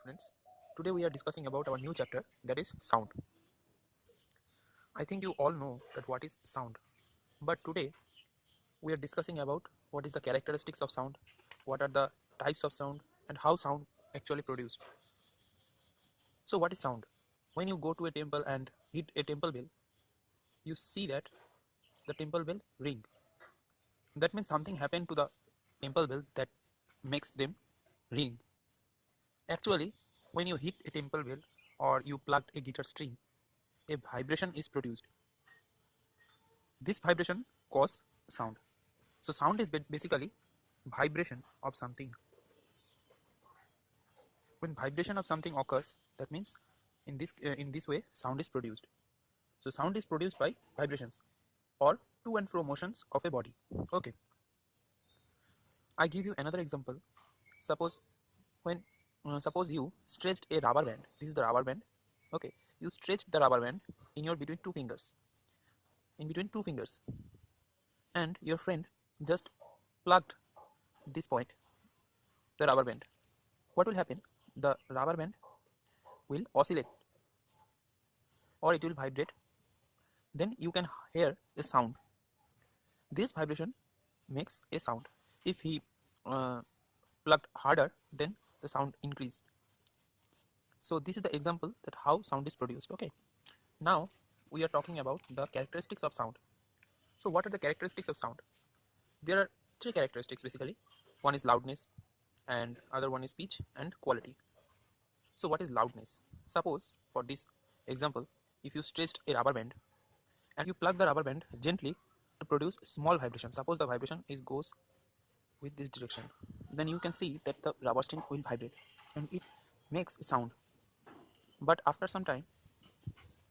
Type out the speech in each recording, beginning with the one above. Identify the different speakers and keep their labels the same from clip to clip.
Speaker 1: students. Today we are discussing about our new chapter, that is sound. I think you all know that what is sound, but today we are discussing about what is the characteristics of sound, what are the types of sound, and how sound actually produced. So what is sound? When you go to a temple and hit a temple bell, you see that the temple bell ring. That means something happened to the temple bell that makes them ring. Actually, when you hit a temple bell or you plugged a guitar string, a vibration is produced. This vibration causes sound. So sound is basically vibration of something. When vibration of something occurs, that means in this way sound is produced. So sound is produced by vibrations or to and fro motions of a body. Okay. I give you another example. Suppose when suppose you stretched a rubber band. This is the rubber band. Okay. You stretched the rubber band in your between two fingers. In between two fingers, and your friend just plugged this point, the rubber band. What will happen? The rubber band will oscillate or it will vibrate. Then you can hear a sound. This vibration makes a sound. If he uh, plugged harder, then the sound increased. So this is the example that how sound is produced. Okay. Now we are talking about the characteristics of sound. So what are the characteristics of sound? There are three characteristics basically. One is loudness, and other one is pitch and quality. So what is loudness? Suppose for this example, if you stretched a rubber band and you plug the rubber band gently to produce small vibration. Suppose the vibration is goes with this direction. Then you can see that the rubber string will vibrate and it makes a sound. But after some time,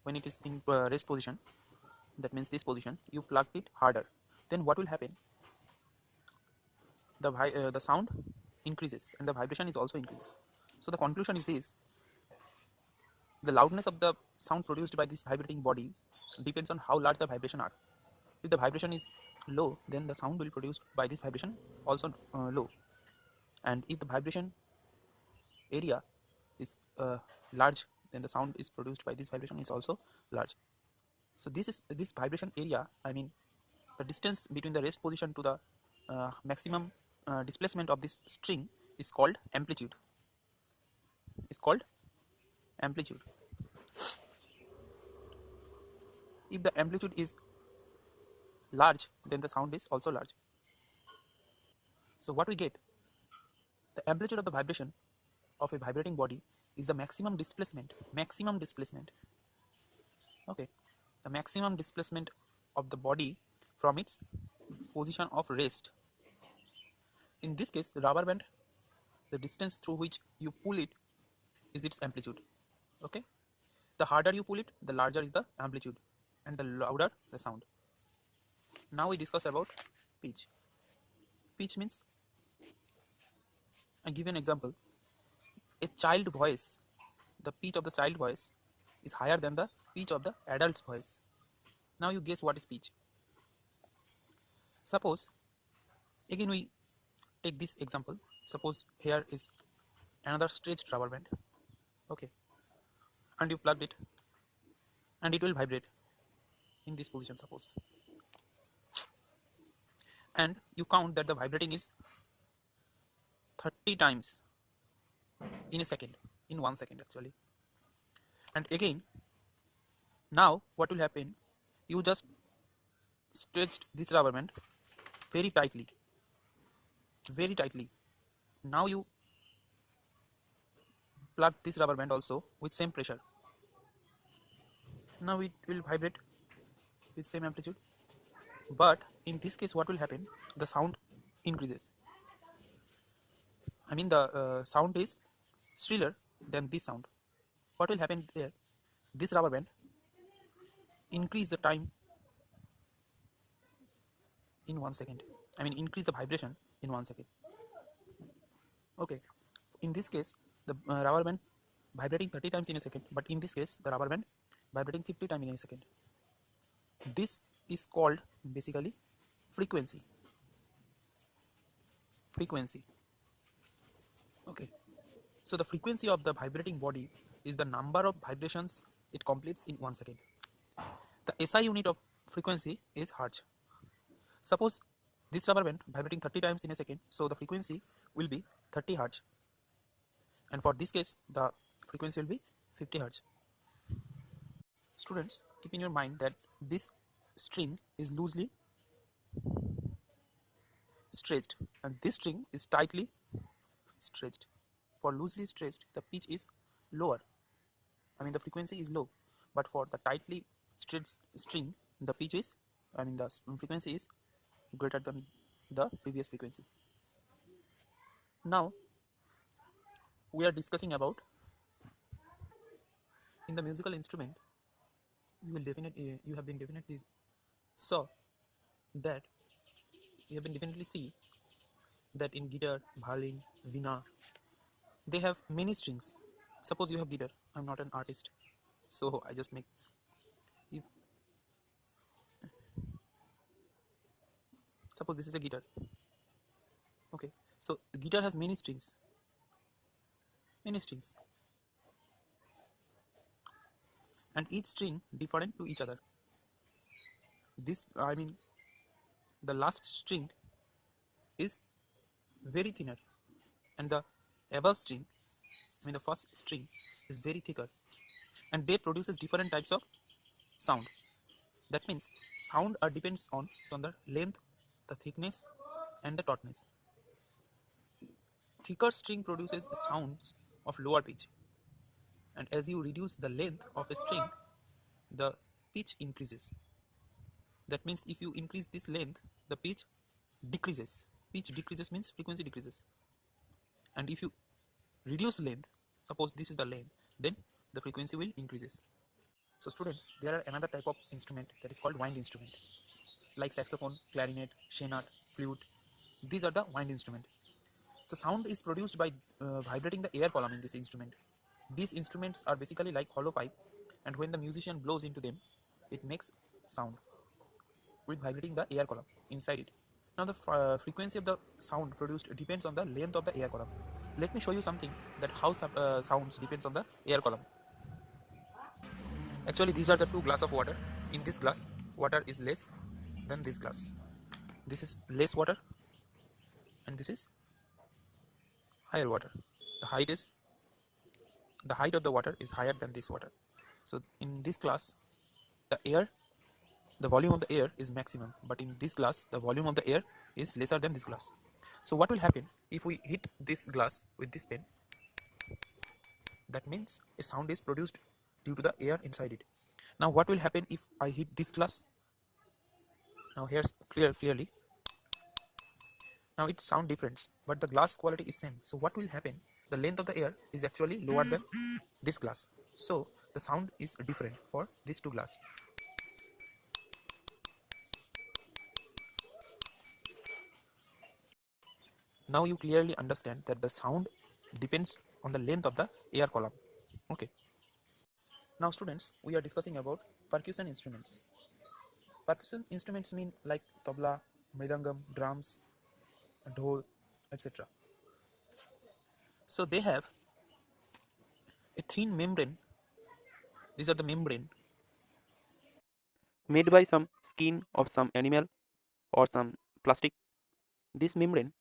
Speaker 1: when it is in rest position, that means this position, you plugged it harder. Then what will happen? The sound increases and the vibration is also increased. So the conclusion is this: the loudness of the sound produced by this vibrating body depends on how large the vibration are. If the vibration is low, then the sound will produced by this vibration also low. And if the vibration area is large, then the sound is produced by this vibration is also large. So this vibration area. I mean, the distance between the rest position to the maximum displacement of this string is called amplitude. Is called amplitude. If the amplitude is large, then the sound is also large. So what we get? The amplitude of the vibration of a vibrating body is the maximum displacement. Maximum displacement. Okay. The maximum displacement of the body from its position of rest. In this case, the rubber band, the distance through which you pull it is its amplitude. Okay. The harder you pull it, the larger is the amplitude and the louder the sound. Now we discuss about pitch. Pitch means, I give you an example. A child voice, the pitch of the child voice is higher than the pitch of the adult's voice. Now you guess what is pitch. Suppose, again we take this example. Suppose here is another stretched rubber band. Okay. And you plugged it and it will vibrate in this position, suppose. And you count that the vibrating is 30 times in a second, in 1 second actually. And again, now what will happen? You just stretched this rubber band very tightly, very tightly. Now you plug this rubber band also with same pressure. Now it will vibrate with same amplitude. But in this case, what will happen? The sound increases. I mean, the sound is shriller than this sound. What will happen there? This rubber band increase the time in 1 second. I mean, increase the vibration in 1 second. Okay. In this case, the rubber band vibrating 30 times in a second, but in this case, the rubber band vibrating 50 times in a second. This is called basically frequency. Frequency. Okay. So the frequency of the vibrating body is the number of vibrations it completes in 1 second. The SI unit of frequency is Hertz. Suppose this rubber band vibrating 30 times in a second, so the frequency will be 30 Hertz, and for this case the frequency will be 50 Hertz. Students, keep in your mind that this string is loosely stretched and this string is tightly stretched. For loosely stretched, the pitch is lower, the frequency is low, but for the tightly stretched string, the pitch is, the frequency is greater than the previous frequency. Now we are discussing about, in the musical instrument, you have been definitely saw that you have been definitely see that in guitar, violin, veena, they have many strings. Suppose you have guitar. I'm not an artist, so I just make. If suppose this is a guitar, okay. So the guitar has many strings, and each string different to each other. This, the last string is very thinner, and the above string, the first string is very thicker, and they produces different types of sound. That means sound depends on the length, the thickness, and the tautness. Thicker string produces sounds of lower pitch, and as you reduce the length of a string, the pitch increases. That means if you increase this length, the pitch decreases. Pitch decreases means frequency decreases. And if you reduce length, suppose this is the length, then the frequency will increases. So students, there are another type of instrument that is called wind instrument, like saxophone, clarinet, shenat, flute. These are the wind instrument. So sound is produced by vibrating the air column in this instrument. These instruments are basically like hollow pipe, and when the musician blows into them, it makes sound with vibrating the air column inside it. Now the frequency of the sound produced depends on the length of the air column. Let me show you something that how sounds depends on the air column. Actually, these are the two glass of water. In this glass, water is less than this glass. This is less water, and this is higher water. The height of the water is higher than this water. So in this glass, the volume of the air is maximum, but in this glass, the volume of the air is lesser than this glass. So what will happen if we hit this glass with this pen? That means a sound is produced due to the air inside it. Now what will happen if I hit this glass? Now here's clearly. Now it sound different, but the glass quality is same. So what will happen? The length of the air is actually lower than this glass. So the sound is different for these two glass. Now you clearly understand that the sound depends on the length of the air column. Okay. Now students, we are discussing about percussion instruments. Percussion instruments mean like tabla, mridangam, drums, dhol, etc. So they have a thin membrane. These are the membrane made by some skin of some animal or some plastic. This membrane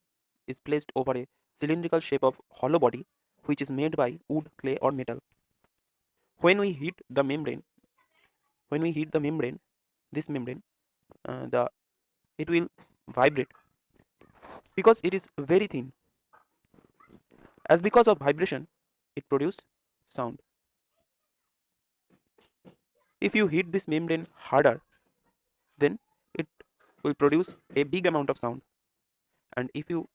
Speaker 1: is placed over a cylindrical shape of hollow body which is made by wood, clay or metal. When we hit the membrane, this membrane, it will vibrate because it is very thin. As because of vibration, it produces sound. If you hit this membrane harder, then it will produce a big amount of sound. And if you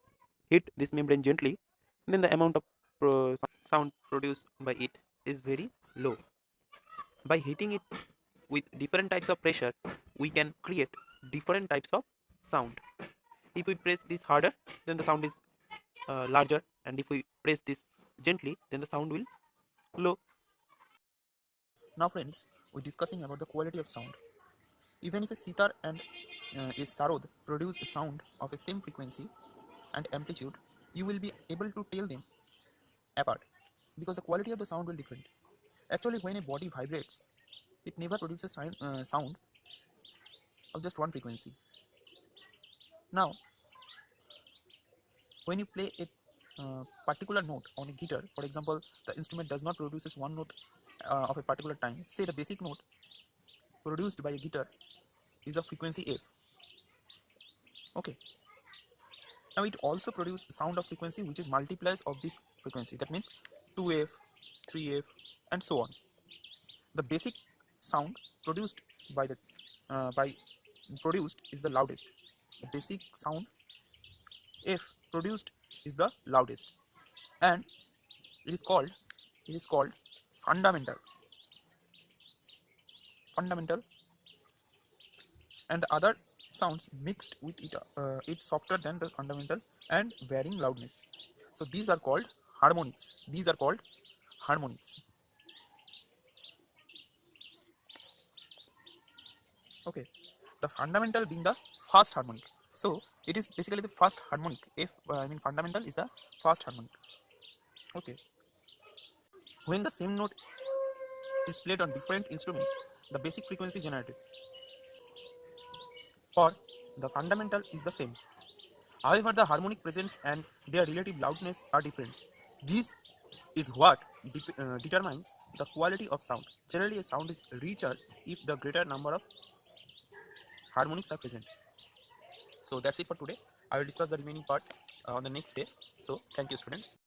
Speaker 1: hit this membrane gently, then the amount of sound produced by it is very low. By hitting it with different types of pressure, we can create different types of sound. If we press this harder, then the sound is larger, and if we press this gently, then the sound will low. Now friends, we're discussing about the quality of sound. Even if a sitar and a sarod produce a sound of the same frequency and amplitude, you will be able to tell them apart. because the quality of the sound will different. Actually, when a body vibrates, it never produces sound of just one frequency. Now, when you play a particular note on a guitar, for example, the instrument does not produces one note of a particular time. Say the basic note produced by a guitar is of frequency F. Okay. Now it also produces sound of frequency which is multipliers of this frequency. That means 2F, 3F, and so on. The basic sound produced by the produced is the loudest. The basic sound F produced is the loudest, and it is called fundamental. Fundamental, and the other sounds mixed with it, it's softer than the fundamental and varying loudness. So these are called harmonics. These are called harmonics. Okay, the fundamental being the first harmonic. So it is basically the first harmonic. If I mean fundamental is the first harmonic. Okay, when the same note is played on different instruments, the basic frequency generated or the fundamental is the same. However, the harmonic presence and their relative loudness are different. This is what determines the quality of sound. Generally, a sound is richer if the greater number of harmonics are present. So that's it for today. I will discuss the remaining part on the next day. So thank you, students.